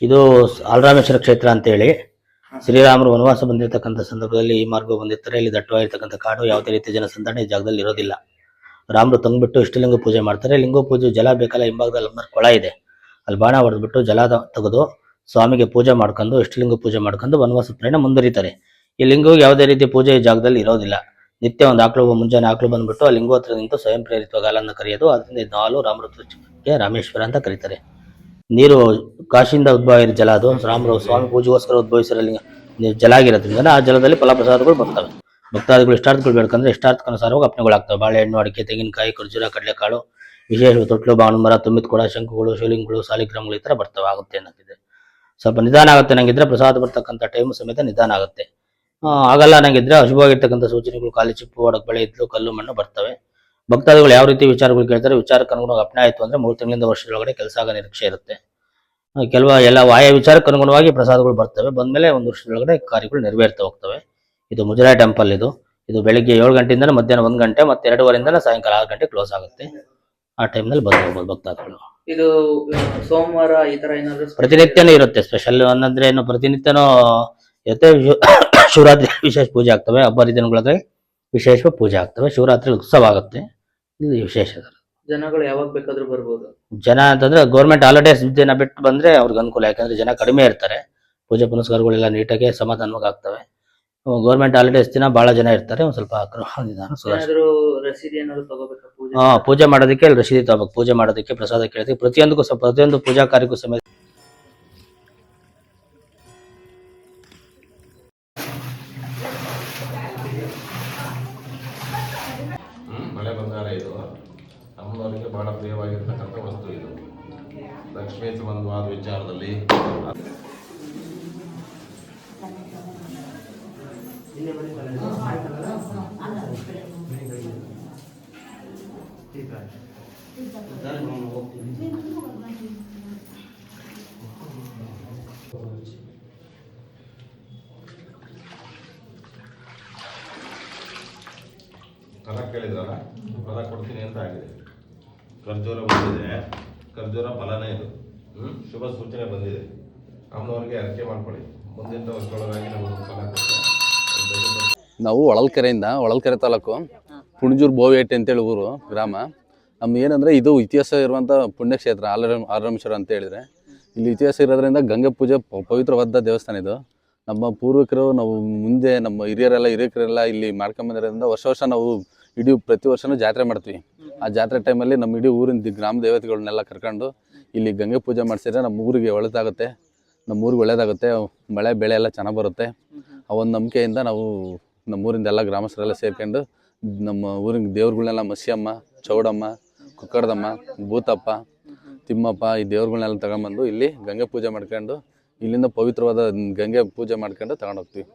ಇದು ಆಲರಾಮೇಶ್ವರ ಕ್ಷೇತ್ರ ಅಂತೇಳಿ ಶ್ರೀರಾಮರು ವನವಾಸ ಬಂದಿರತಕ್ಕಂಥ ಸಂದರ್ಭದಲ್ಲಿ ಈ ಮಾರ್ಗ ಬಂದಿರ್ತಾರೆ. ಇಲ್ಲಿ ದಟ್ಟವಾಗಿರ್ತಕ್ಕಂಥ ಕಾಡು, ಯಾವುದೇ ರೀತಿಯ ಜನಸಂದಣಿ ಈ ಜಾಗದಲ್ಲಿ ಇರೋದಿಲ್ಲ. ರಾಮರು ತಂಗ್ಬಿಟ್ಟು ಇಷ್ಟಲಿಂಗ ಪೂಜೆ ಮಾಡ್ತಾರೆ. ಲಿಂಗ ಪೂಜೆ ಜಲ ಬೇಕಲ್ಲ, ಹಿಂಭಾಗದಲ್ಲಿ ಕೊಳ ಇದೆ, ಅಲ್ಲಿ ಬಾಣ ಹೊಡೆದ್ಬಿಟ್ಟು ಜಲ ತೆಗೆದು ಸ್ವಾಮಿಗೆ ಪೂಜೆ ಮಾಡ್ಕೊಂಡು ಇಷ್ಟಲಿಂಗ ಪೂಜೆ ಮಾಡ್ಕೊಂಡು ವನವಾಸ ಪ್ರಯಾಣ ಮುಂದುವರಿತಾರೆ. ಈ ಲಿಂಗವು ಯಾವುದೇ ರೀತಿ ಪೂಜೆ ಈ ಜಾಗದಲ್ಲಿ ಇರೋದಿಲ್ಲ. ನಿತ್ಯ ಒಂದು ಆಕಳು ಮುಂಜಾನೆ ಆಕಳು ಬಂದ್ಬಿಟ್ಟು ಆ ಲಿಂಗೋ ಹತ್ರ ನಿಂತು ಸ್ವಯಂ ಪ್ರೇರಿತವಾಗಿ ಹಾಲನ್ನು ಕರೆಯೋದು. ಅದರಿಂದ ಇದು ಹಾಲು ರಾಮಋತುಗೆ ರಾಮೇಶ್ವರ ಅಂತ ಕರೀತಾರೆ. ನೀರು ಕಾಶಿಯಿಂದ ಉದ್ಭವ ಆಗಿರೋ ಜಲ ಅದು. ರಾಮರು ಸ್ವಾಮಿ ಪೂಜೆಗೋಸ್ಕರ ಉದ್ಭವಿಸಿರೋ ಜಲ ಆಗಿರೋದ್ರಿಂದ ಆ ಜಲದಲ್ಲಿ ಫಲಪ್ರಸಾದಗಳು ಬರ್ತವೆ. ಭಕ್ತಾದಿಗಳು ಇಷ್ಟಾರ್ಥಗಳು ಬೇಡ್ಕಂದ್ರೆ ಇಷ್ಟಾರ್ಥಕ್ಕನುಸಾರವಾಗಿ ಅಪ್ಪಣೆಗಳಾಗ್ತವೆ. ಬಾಳೆಹಣ್ಣು, ಅಡಿಕೆ, ತೆಂಗಿನಕಾಯಿ, ಖರ್ಜೂರ, ಕಡಲೆಕಾಳು, ವಿಶೇಷ ತೊಟ್ಲು, ಬಾವನ ಮರ, ತುಂಬಿದ ಕೊಡ, ಶಂಕುಗಳು, ಶಿವಲಿಂಗಗಳು, ಸಾಲಿಗ್ರಾಮಗಳು ಈ ಥರ ಬರ್ತವೆ. ಆಗುತ್ತೆ ಅನ್ನಂಗಿದ್ರೆ ಸ್ವಲ್ಪ ನಿಧಾನ ಆಗುತ್ತೆ ನಂಗಿದ್ರೆ ಪ್ರಸಾದ ಬರ್ತಕ್ಕಂಥ ಟೈಮು ಸಮೇತ ನಿಧಾನ ಆಗುತ್ತೆ. ಆಗಲ್ಲ ನಂಗಿದ್ರೆ ಅಶುಭವಾಗಿರ್ತಕ್ಕಂಥ ಸೂಚನೆಗಳು, ಖಾಲಿ ಚಿಪ್ಪು, ಒಡಕ್ ಬಳೆ, ಇದ್ಲು, ಕಲ್ಲು, ಮಣ್ಣು ಬರ್ತವೆ. ಭಕ್ತಾದಿಗಳು ಯಾವ ರೀತಿ ವಿಚಾರಗಳು ಕೇಳ್ತಾರೆ, ವಿಚಾರಕ್ಕೆ ಅನುಗುಣವಾಗಿ ಅಪ್ಪಣೆ ಆಯಿತು ಅಂದರೆ 3 ತಿಂಗಳಿಂದ ವರ್ಷದೊಳಗಡೆ ಕೆಲಸ ಆಗೋ ನಿರೀಕ್ಷೆ ಇರುತ್ತೆ. ಎಲ್ಲ ಆಯಾ ವಿಚಾರಕ್ಕೆ ಅನುಗುಣವಾಗಿ ಪ್ರಸಾದಗಳು ಬರ್ತವೆ. ಬಂದಮೇಲೆ 1 ವರ್ಷದೊಳಗಡೆ ಕಾರ್ಯಗಳು ನೆರವೇರ್ತಾ ಹೋಗ್ತವೆ. ಇದು ಮುಜರಾಯಿ ಟೆಂಪಲ್. ಇದು ಬೆಳಿಗ್ಗೆ 7 ಗಂಟೆಯಿಂದ ಮಧ್ಯಾಹ್ನ 1 ಗಂಟೆ, ಮತ್ತೆ 2:15 ಸಾಯಂಕಾಲ 6 ಗಂಟೆ ಕ್ಲೋಸ್ ಆಗುತ್ತೆ. ಆ ಟೈಮ್ನಲ್ಲಿ ಬಂದು ಹೋಗ್ಬೋದು ಭಕ್ತಾದಿಗಳು. ಇದು ಸೋಮವಾರ ಈ ತರ ಏನಾದ್ರು ಪ್ರತಿನಿತ್ಯನೂ ಇರುತ್ತೆ. ಸ್ಪೆಷಲ್ ಅನ್ನಂದ್ರೆ ಏನು ಪ್ರತಿನಿತ್ಯನೂ ಇರುತ್ತೆ. ಶಿವರಾತ್ರಿ ವಿಶೇಷ ಪೂಜೆ ಆಗ್ತವೆ. ಹಬ್ಬ ಹರಿದಿನಗಳಿಗೆ ವಿಶೇಷ ಪೂಜೆ ಆಗ್ತವೆ. ಶಿವರಾತ್ರಿ ಉತ್ಸವ ಆಗುತ್ತೆ. ಇದು ವಿಶೇಷ. ಜನಗಳು ಯಾವಾಗ ಬೇಕಾದ್ರೂ ಬರ್ಬೋದು. ಜನ ಅಂತಂದ್ರೆ ಗೌರ್ಮೆಂಟ್ ಹಾಲಿಡೇಸ್ ದಿನ ಬಿಟ್ಟು ಬಂದ್ರೆ ಅವ್ರಿಗೆ ಅನುಕೂಲ. ಯಾಕಂದ್ರೆ ಜನ ಕಡಿಮೆ ಇರ್ತಾರೆ. ಪೂಜೆ ಪುನಸ್ಕಾರಗಳೆಲ್ಲ ನೀಟಾಗಿ ಸಮಾಧಾನವಾಗಿ ಆಗ್ತವೆ. ಗೌರ್ಮೆಂಟ್ ಹಾಲಿಡೇಸ್ ದಿನ ಬಹಳ ಜನ ಇರ್ತಾರೆ. ಒಂದ್ ಸ್ವಲ್ಪ ರಸೀದಿ ಏನಾದ್ರು ತಗೋಬೇಕಾ? ಪೂಜೆ ಮಾಡೋದಕ್ಕೆ ರಸೀದಿ ತಗೋಬೇಕು. ಪೂಜೆ ಮಾಡೋದಕ್ಕೆ, ಪ್ರಸಾದ ಕೇಳೋದಕ್ಕೆ, ಪ್ರತಿಯೊಂದು ಪೂಜಾ ಕಾರ್ಯಕ್ಕೂ ಸಮೇತ ಮಳೆ ಬಂಗಾರ ಇದು ನಮ್ಮವರಿಗೆ ಬಹಳ ಪ್ರಿಯವಾಗಿರ್ತಕ್ಕಂಥ ವಸ್ತು. ಇದು ಲಕ್ಷ್ಮೀ ಸಂಬಂಧವಾದ ವಿಚಾರದಲ್ಲಿ ಫಲ ಕೇಳಿದ್ರಲ್ಲ, ಫಲ ಕೊಡ್ತೀನಿ ಅಂತ ಆಗಿದೆ. ಖರ್ಜೂರ ಬಂದಿದೆ, ಖರ್ಜೂರ ಫಲನೇ ಇದು. ಶುಭ ಸೂಚನೆ ಬಂದಿದೆ. ಅಮ್ಮನವ್ರಿಗೆ ಅರ್ಕೆ ಮಾಡ್ಕೊಳ್ಳಿ. ಮುಂದಿನ ವರ್ಷದೊಳಗಾಗಿ ನಮಗೆ ಫಲ ಕೊಡ್ತಾರೆ. ನಾವು ಹೊಳಲ್ಕೆರೆ ತಾಲೂಕು ಪುಣಜೂರು ಬೋವೇಟೆ ಅಂತೇಳಿ ಊರು ಗ್ರಾಮ. ನಮ್ಮ ಏನಂದರೆ ಇದು ಇತಿಹಾಸ ಇರುವಂಥ ಪುಣ್ಯಕ್ಷೇತ್ರ ಆಲರಾಮೇಶ್ವರ ಅಂತ ಹೇಳಿದರೆ. ಇಲ್ಲಿ ಇತಿಹಾಸ ಇರೋದ್ರಿಂದ ಗಂಗೆ ಪೂಜೆ ಪವಿತ್ರವಾದ ದೇವಸ್ಥಾನ ಇದು. ನಮ್ಮ ಪೂರ್ವಿಕರು, ನಾವು ಮುಂದೆ ನಮ್ಮ ಹಿರಿಯರೆಲ್ಲ ಇಲ್ಲಿ ಮಾಡ್ಕೊಂಬಂದಿರೋದ್ರಿಂದ ವರ್ಷ ನಾವು ಪ್ರತಿ ವರ್ಷವೂ ಜಾತ್ರೆ ಮಾಡ್ತೀವಿ. ಆ ಜಾತ್ರೆ ಟೈಮಲ್ಲಿ ನಮ್ಮ ಇಡೀ ಊರಿನ ಗ್ರಾಮ ದೇವತೆಗಳನ್ನೆಲ್ಲ ಕರ್ಕೊಂಡು ಇಲ್ಲಿ ಗಂಗೆ ಪೂಜೆ ಮಾಡಿಸಿದ್ರೆ ನಮ್ಮ ಊರಿಗೆ ಒಳ್ಳೆಯದಾಗುತ್ತೆ. ಮಳೆ ಬೆಳೆ ಎಲ್ಲ ಚೆನ್ನಾಗಿ ಬರುತ್ತೆ. ಆ ಒಂದು ನಂಬಿಕೆಯಿಂದ ನಾವು ನಮ್ಮೂರಿಂದ ಎಲ್ಲ ಗ್ರಾಮಸ್ಥರೆಲ್ಲ ಸೇರ್ಕೊಂಡು ನಮ್ಮ ಊರಿನ ದೇವ್ರುಗಳನ್ನೆಲ್ಲ ಮಸಿಯಮ್ಮ, ಚೌಡಮ್ಮ, ಕುಕ್ಕಡದಮ್ಮ, ಭೂತಪ್ಪ, ತಿಮ್ಮಪ್ಪ ಈ ದೇವ್ರುಗಳನ್ನೆಲ್ಲ ತಗೊಂಬಂದು ಇಲ್ಲಿ ಗಂಗೆ ಪೂಜೆ ಮಾಡ್ಕೊಂಡು ಇಲ್ಲಿಂದ ಪವಿತ್ರವಾದ ಗಂಗೆ ಪೂಜೆ ಮಾಡ್ಕೊಂಡು ತಗೊಂಡೋಗ್ತೀವಿ.